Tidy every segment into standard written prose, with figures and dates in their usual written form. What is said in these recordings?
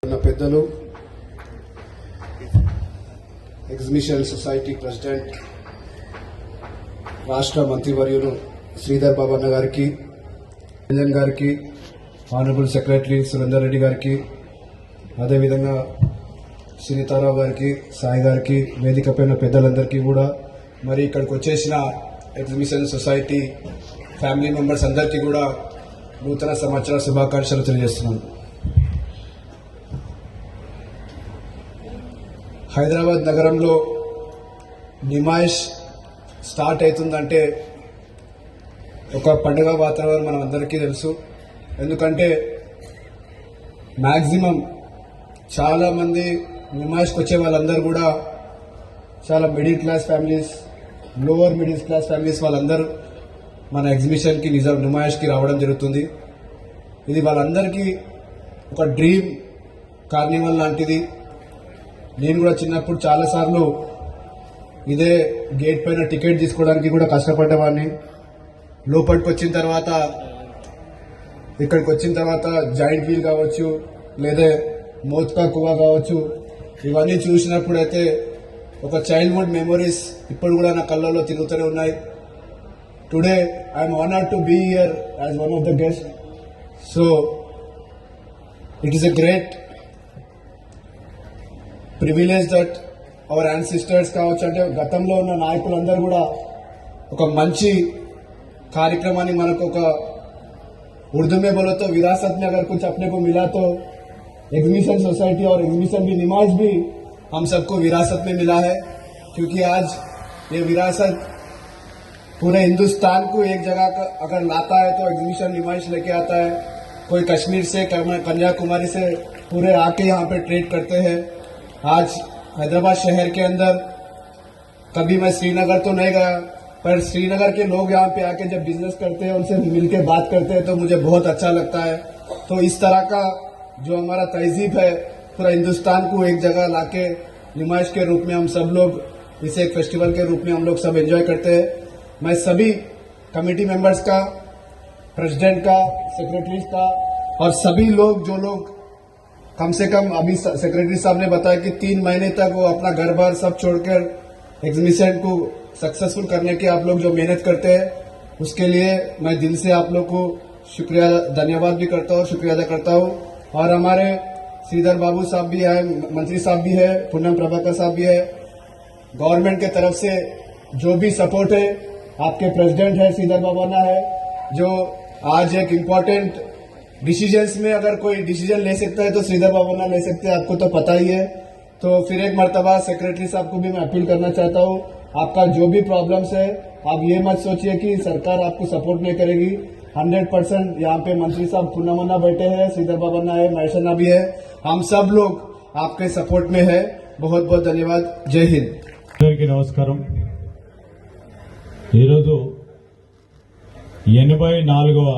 పెద్దలు exhibition society president రాష్ట్ర మంత్రివర్యులు శ్రీధర్ బాబన్న గారికి, రంజన్ గారికి, ఆనరబుల్ సెక్రటరీ సురేందర్ రెడ్డి గారికి, అదేవిధంగా సునీతారావు గారికి, సాయి గారికి, వేదిక పైన పెద్దలందరికీ కూడా, మరి ఇక్కడికి వచ్చేసిన ఎగ్జిబిషన్ సొసైటీ ఫ్యామిలీ మెంబర్స్ అందరికీ కూడా నూతన సంవత్సర శుభాకాంక్షలు తెలియజేస్తున్నాను. హైదరాబాద్ నగరంలో నిమాయిష్ స్టార్ట్ అవుతుందంటే ఒక పండుగ వాతావరణం మనం అందరికీ తెలుసు. ఎందుకంటే మ్యాక్సిమం చాలామంది నిమాయిష్కి వచ్చే వాళ్ళందరూ కూడా చాలా middle class families, lower middle class families వాళ్ళందరూ మన ఎగ్జిబిషన్కి నిమాయిష్కి రావడం జరుగుతుంది. ఇది వాళ్ళందరికీ ఒక డ్రీమ్ కార్నివల్ లాంటిది. నేను కూడా చిన్నప్పుడు చాలాసార్లు ఇదే గేట్ పైన టికెట్ తీసుకోవడానికి కూడా కష్టపడ్డవాడిని. లోపలికి వచ్చిన తర్వాత, ఇక్కడికి వచ్చిన తర్వాత జాయింట్ వీల్ కావచ్చు, లేదా మోత్కా కువా కావచ్చు, ఇవన్నీ చూసినప్పుడైతే ఒక చైల్డ్హుడ్ మెమొరీస్ ఇప్పుడు కూడా నా కళ్ళల్లో తిరుగుతూనే ఉన్నాయి. Today I'm honoured to be here as one of the guest. So it is a great privilege that our ancestors కావచ్చు, అంటే గతంలో ఉన్న నాయకులందరూ కూడా ఒక మంచి కార్యక్రమాన్ని మనకు ఒక उर्दू में बोलो तो विरासत में अगर कुछ अपने को मिला तो एग्जीबिशन सोसाइटी और एग्जीबिशन भी निमाज भी हम सबको विरासत में मिला है. क्योंकि आज ये विरासत पूरे हिंदुस्तान को एक जगह अगर लाता है तो एग्जीबिशन निमाइश लेके आता है. कोई कश्मीर से, कन्याकुमारी से पूरे आके यहाँ पे ट्रेड करते हैं. आज हैदराबाद शहर के अंदर कभी मैं श्रीनगर तो नहीं गया, पर श्रीनगर के लोग यहाँ पे आके जब बिजनेस करते हैं, उनसे मिलके बात करते हैं, तो मुझे बहुत अच्छा लगता है. तो इस तरह का जो हमारा तहजीब है, पूरा हिंदुस्तान को एक जगह लाके नुमाइश के रूप में हम सब लोग इसे एक फेस्टिवल के रूप में हम लोग सब एंजॉय करते हैं. मैं सभी कमेटी मेंबर्स का, प्रेसिडेंट का, सेक्रेटरीज का और सभी लोग जो लोग कम से कम अभी सेक्रेटरी साहब ने बताया कि 3 महीने तक वो अपना घर बार सब छोड़कर एग्जीबिशन को सक्सेसफुल करने की आप लोग जो मेहनत करते हैं, उसके लिए मैं दिल से आप लोग को शुक्रिया, धन्यवाद भी करता हूँ, शुक्रिया अदा करता हूँ. और हमारे श्रीधर बाबू साहब भी है, मंत्री साहब भी है, पूनम प्रभाकर साहब भी है. गवर्नमेंट के तरफ से जो भी सपोर्ट है, आपके प्रेसिडेंट है श्रीधर बाबाना है, जो आज एक इम्पोर्टेंट डिसीजंस में अगर कोई डिसीजन ले सकता है तो श्रीधर बाबाना ले सकते हैं, आपको तो पता ही है. तो फिर एक मर्तबा सेक्रेटरी साहब को भी मैं अपील करना चाहता हूँ, आपका जो भी प्रॉब्लम्स है, आप ये मत सोचिए कि सरकार आपको सपोर्ट नहीं करेगी. 100% यहाँ पे मंत्री साहब पूनमन्ना बैठे हैं, श्रीधर बाबन्ना है, महेशन्ना भी है, हम सब लोग आपके सपोर्ट में है. बहुत बहुत धन्यवाद. जय हिंद. అందరికీ నమస్కారం. ఈరోజు 84వ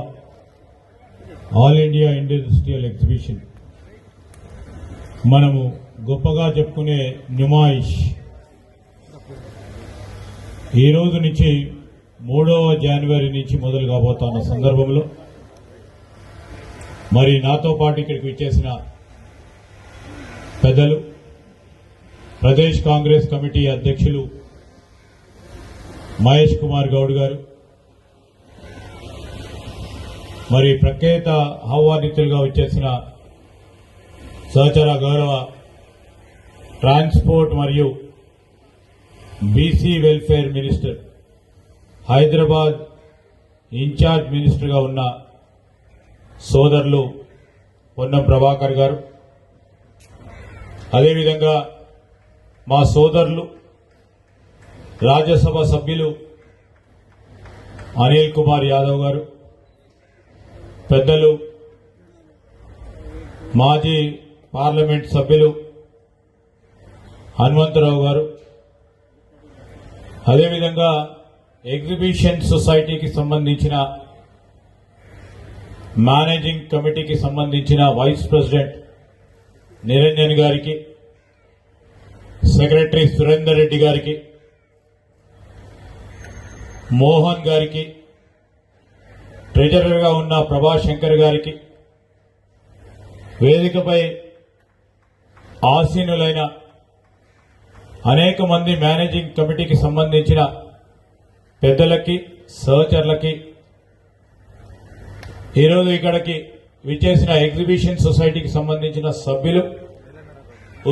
ఆల్ ఇండియా ఇండస్ట్రియల్ ఎగ్జిబిషన్, మనము గొప్పగా చెప్పుకునే నుమాయిష్ ఈ రోజు నుంచి 3వ జనవరి నుంచి మొదలు కాబోతున్న సందర్భంలో మరి నాతో పాటు ఇక్కడికి వచ్చేసిన పెద్దలు, ప్రదేశ్ కాంగ్రెస్ కమిటీ అధ్యక్షులు మహేష్ కుమార్ గౌడ్ గారు, మరి ప్రఖ్యాత ఆహ్వానితులుగా వచ్చేసిన సహచర గౌరవ ట్రాన్స్పోర్ట్ మరియు BC welfare minister, Hyderabad incharge మినిస్టర్గా ఉన్న సోదరులు పొన్నం ప్రభాకర్ గారు, అదేవిధంగా మా సోదరులు రాజ్యసభ సభ్యులు అనిల్ కుమార్ యాదవ్ గారు, పెద్దలు మాజీ పార్లమెంట్ సభ్యులు హనుమంతరావు గారు, అదేవిధంగా ఎగ్జిబిషన్ సొసైటీకి సంబంధించిన మేనేజింగ్ కమిటీకి సంబంధించిన వైస్ ప్రెసిడెంట్ నిరంజన్ గారికి, సెక్రటరీ సురేందర్ రెడ్డి గారికి, మోహన్ గారికి, ట్రెజరర్ గా ఉన్న ప్రభాశంకర్ గారికి, వేదికపై ఆసీనులైన అనేక మంది మేనేజింగ్ కమిటీకి సంబంధించిన పెద్దలకి సహచరులకి ఈరోజు ఇక్కడికి విచ్చేసిన ఎగ్జిబిషన్ సొసైటీకి సంబంధించిన సభ్యులు,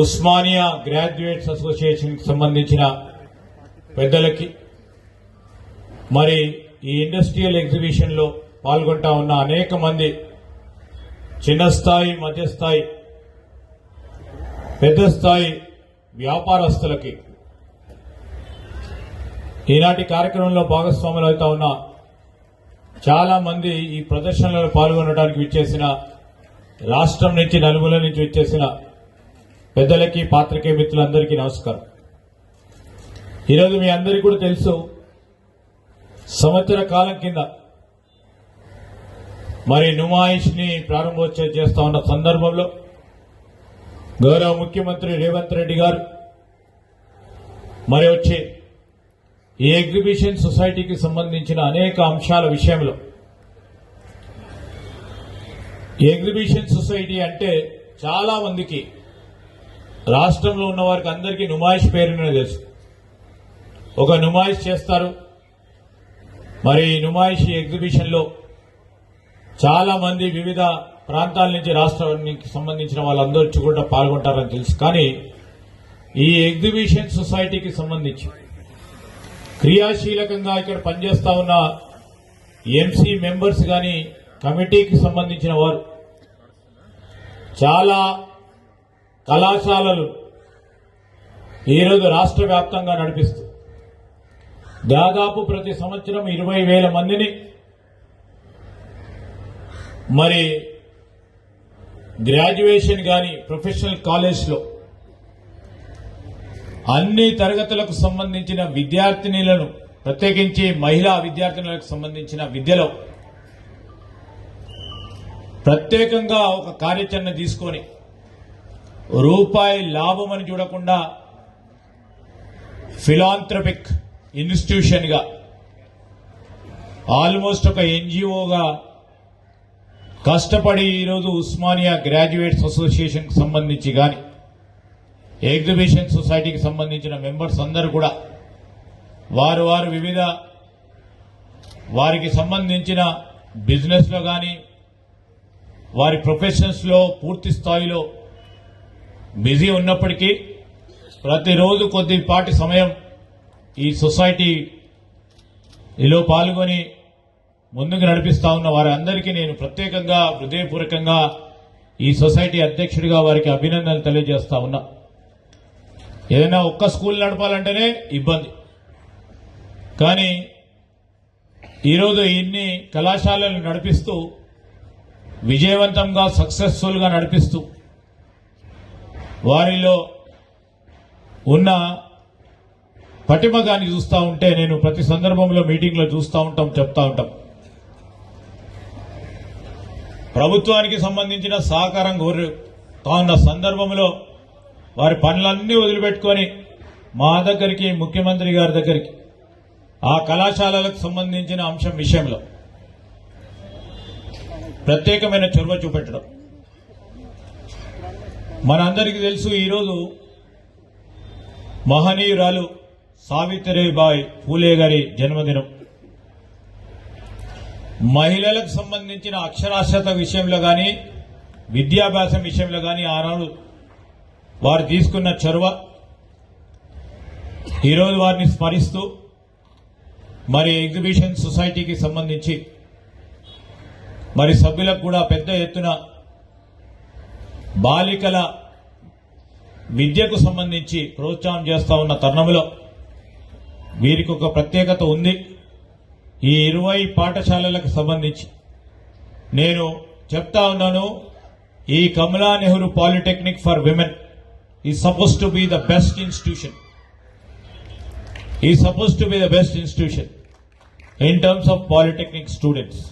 ఉస్మానియా గ్రాడ్యుయేట్స్ అసోసియేషన్కి సంబంధించిన పెద్దలకి, మరి ఈ ఇండస్ట్రియల్ ఎగ్జిబిషన్ లో పాల్గొంటా ఉన్న అనేక మంది చిన్న స్థాయి, మధ్యస్థాయి, పెద్ద స్థాయి వ్యాపారస్తులకి, ఈనాటి కార్యక్రమంలో భాగస్వాములు అవుతా ఉన్న చాలా మంది ఈ ప్రదర్శనలో పాల్గొనడానికి విచ్చేసిన రాష్ట్రం నుంచి, నలుమూల నుంచి విచ్చేసిన పెద్దలకి, పాత్రికేయ మిత్రులందరికీ నమస్కారం. ఈరోజు మీ అందరికీ కూడా తెలుసు, సంవత్సర కాలం కింద మరి నుమాయిష్ ని ప్రారంభోత్సవం చేస్తా ఉన్న సందర్భంలో గౌరవ ముఖ్యమంత్రి రేవంత్ రెడ్డి గారు మరి వచ్చి ఈ ఎగ్జిబిషన్ సొసైటీకి సంబంధించిన అనేక అంశాల విషయంలో, ఈ ఎగ్జిబిషన్ సొసైటీ అంటే చాలా మందికి, రాష్ట్రంలో ఉన్న వారికి అందరికీ నుమాయిష్ పేరునే తెలుసు. ఒక నుమాయిష్ చేస్తారు. మరి ఈ నుమాయిష్ ఎగ్జిబిషన్ లో చాలా మంది వివిధ ప్రాంతాల నుంచి, రాష్ట్రానికి సంబంధించిన వాళ్ళందరూ కూడా పాల్గొంటారని తెలుసు. కానీ ఈ ఎగ్జిబిషన్ సొసైటీకి సంబంధించి క్రియాశీలకంగా ఇక్కడ పనిచేస్తా ఉన్న ఎంసీ మెంబర్స్ గాని, కమిటీకి సంబంధించిన వారు చాలా కళాశాలలు ఈరోజు రాష్ట్ర వ్యాప్తంగా నడిపిస్తూ దాదాపు ప్రతి సంవత్సరం 20,000 మందిని మరి గ్రాడ్యుయేషన్ గాని, ప్రొఫెషనల్ కాలేజ్లో అన్ని తరగతులకు సంబంధించిన విద్యార్థినులను, ప్రత్యేకించి మహిళా విద్యార్థినులకు సంబంధించిన విద్యలో ప్రత్యేకంగా ఒక కార్యాచరణ తీసుకొని రూపాయి లాభమని చూడకుండా ఫిలాంథ్రపిక్ ఇన్స్టిట్యూషన్ గా, ఆల్మోస్ట్ ఒక ఎన్జిఓగా కష్టపడి ఈరోజు ఉస్మానియా గ్రాడ్యుయేట్స్ అసోసియేషన్ కి సంబంధించి గాని, ఎగ్జిబిషన్ సొసైటీకి సంబంధించిన మెంబర్స్ అందరూ కూడా వారు వివిధ వారికి సంబంధించిన బిజినెస్ లో గాని, వారి ప్రొఫెషన్స్ లో పూర్తి స్థాయిలో బిజీ ఉన్నప్పటికీ ప్రతిరోజు కొద్దిపాటి సమయం ఈ సొసైటీలో పాల్గొని ముందుకు నడిపిస్తా ఉన్న వారందరికీ నేను ప్రత్యేకంగా, హృదయపూర్వకంగా ఈ సొసైటీ అధ్యక్షుడిగా వారికి అభినందనలు తెలియజేస్తా ఉన్నా. ఏదైనా ఒక్క స్కూల్ నడపాలంటేనే ఇబ్బంది, కానీ ఈరోజు ఇన్ని కళాశాలలు నడిపిస్తూ, విజయవంతంగా, సక్సెస్ఫుల్ గా నడిపిస్తూ, వారిలో ఉన్న పటిమగాని చూస్తూ ఉంటే నేను ప్రతి సందర్భంలో మీటింగ్లో చూస్తూ ఉంటాం, చెప్తా ఉంటాం. ప్రభుత్వానికి సంబంధించిన సహకారం కోరుతా ఉన్న సందర్భంలో వారి పనులన్నీ వదిలిపెట్టుకొని మా దగ్గరికి, ముఖ్యమంత్రి గారి దగ్గరికి, ఆ కళాశాలలకు సంబంధించిన అంశం విషయంలో ప్రత్యేకమైన చొరవ చూపెట్టడం. మనందరికీ తెలుసు, ఈరోజు మహనీయురాలు సావిత్రిబాయి ఫూలే గారి జన్మదినం. మహిళలకు సంబంధించిన అక్షరాస్యత విషయంలో గాని, విద్యాభ్యాసం విషయంలో గాని ఆనాడు వారు తీసుకున్న చొరవ, ఈరోజు వారిని స్మరిస్తూ మరి ఎగ్జిబిషన్ సొసైటీకి సంబంధించి మరి సభ్యులకు కూడా పెద్ద ఎత్తున బాలికల విద్యకు సంబంధించి ప్రోత్సాహం చేస్తా ఉన్న తరుణంలో వీరికి ఒక ప్రత్యేకత ఉంది. ఈ 20 పాఠశాలలకు సంబంధించి నేను చెప్తా ఉన్నాను, ఈ Kamala Nehru polytechnic for women is suppose to be the best institution, is suppose to be the best institution in terms of polytechnic students.